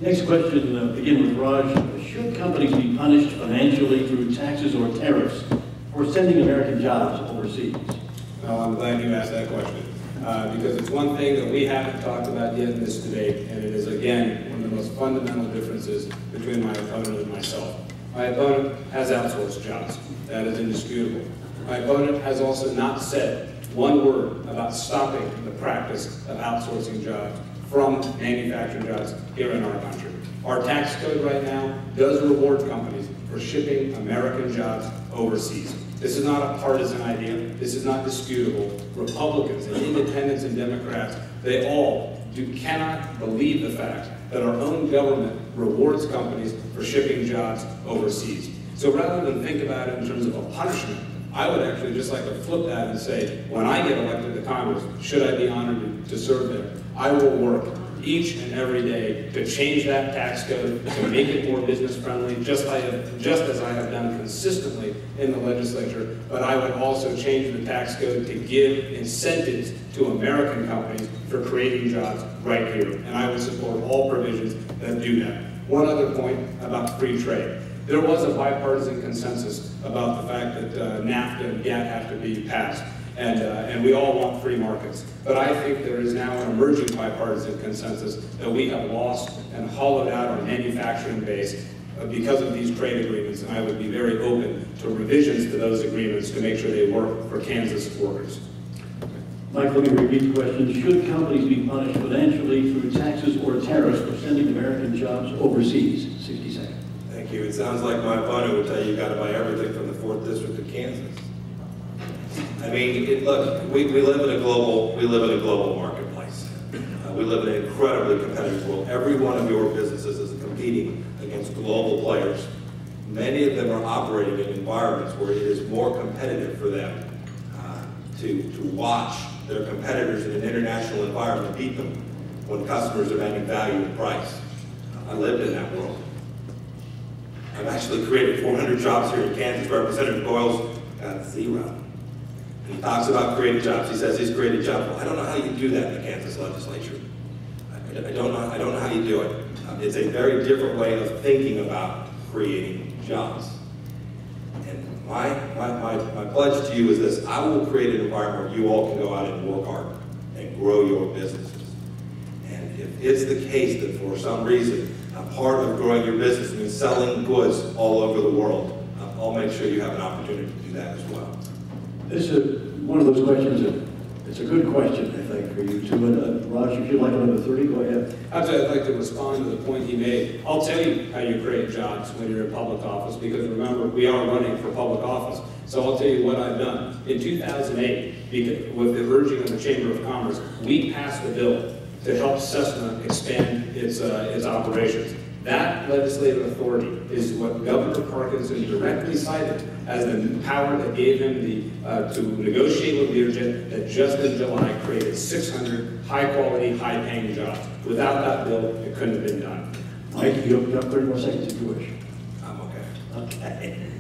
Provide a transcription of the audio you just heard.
Next question, begin with Raj. Should companies be punished financially through taxes or tariffs for sending American jobs overseas? Well, I'm glad you asked that question, because it's one thing that we haven't talked about yet in this debate, and it is, again, one of the most fundamental differences between my opponent and myself. My opponent has outsourced jobs. That is indisputable. My opponent has also not said one word about stopping the practice of outsourcing jobs from manufacturing jobs here in our country. Our tax code right now does reward companies for shipping American jobs overseas. This is not a partisan idea. This is not disputable. Republicans and independents and Democrats, they all cannot believe the fact that our own government rewards companies for shipping jobs overseas. So rather than think about it in terms of a punishment, I would actually just like to flip that and say, when I get elected to Congress, should I be honored to serve there? I will work each and every day to change that tax code, to make it more business friendly, just as I have done consistently in the legislature, but I would also change the tax code to give incentives to American companies for creating jobs right here. And I would support all provisions that do that. One other point about free trade. There was a bipartisan consensus about the fact that NAFTA and GATT have to be passed. And we all want free markets. But I think there is now an emerging bipartisan consensus that we have lost and hollowed out our manufacturing base because of these trade agreements, and I would be very open to revisions to those agreements to make sure they work for Kansas workers. Mike, let me repeat the question. Should companies be punished financially through taxes or tariffs for sending American jobs overseas? 60 seconds. Thank you. It sounds like my opponent would tell you got to buy everything from the 4th District of Kansas. I mean, look, we live in a global marketplace. We live in an incredibly competitive world. Every one of your businesses is competing against global players. Many of them are operating in environments where it is more competitive for them to watch their competitors in an international environment beat them when customers are adding value and price. I lived in that world. I've actually created 400 jobs here in Kansas. Representative Goyle's got 0. He talks about creating jobs. He says he's created jobs. Well, I don't know how you do that in the Kansas legislature. I don't know how you do it. It's a very different way of thinking about creating jobs. And my pledge to you is this: I will create an environment where you all can go out and work hard and grow your businesses. And if it's the case that for some reason a part of growing your business means selling goods all over the world, I'll make sure you have an opportunity to do that as well. This is one of those questions it's a good question, I think, for you too. And Raj, if you'd like another 30, go ahead. I'd like to respond to the point he made. I'll tell you how you create jobs when you're in public office, because remember, we are running for public office. So I'll tell you what I've done. In 2008, with the urging of the Chamber of Commerce, we passed a bill to help Cessna expand its operations. That legislative authority is what Governor Parkinson directly cited as the power that gave him to negotiate with Learjet that just in July created 600 high-quality, high-paying jobs. Without that bill, it couldn't have been done. Mike, you have 30 more seconds if you wish. I'm okay. Okay.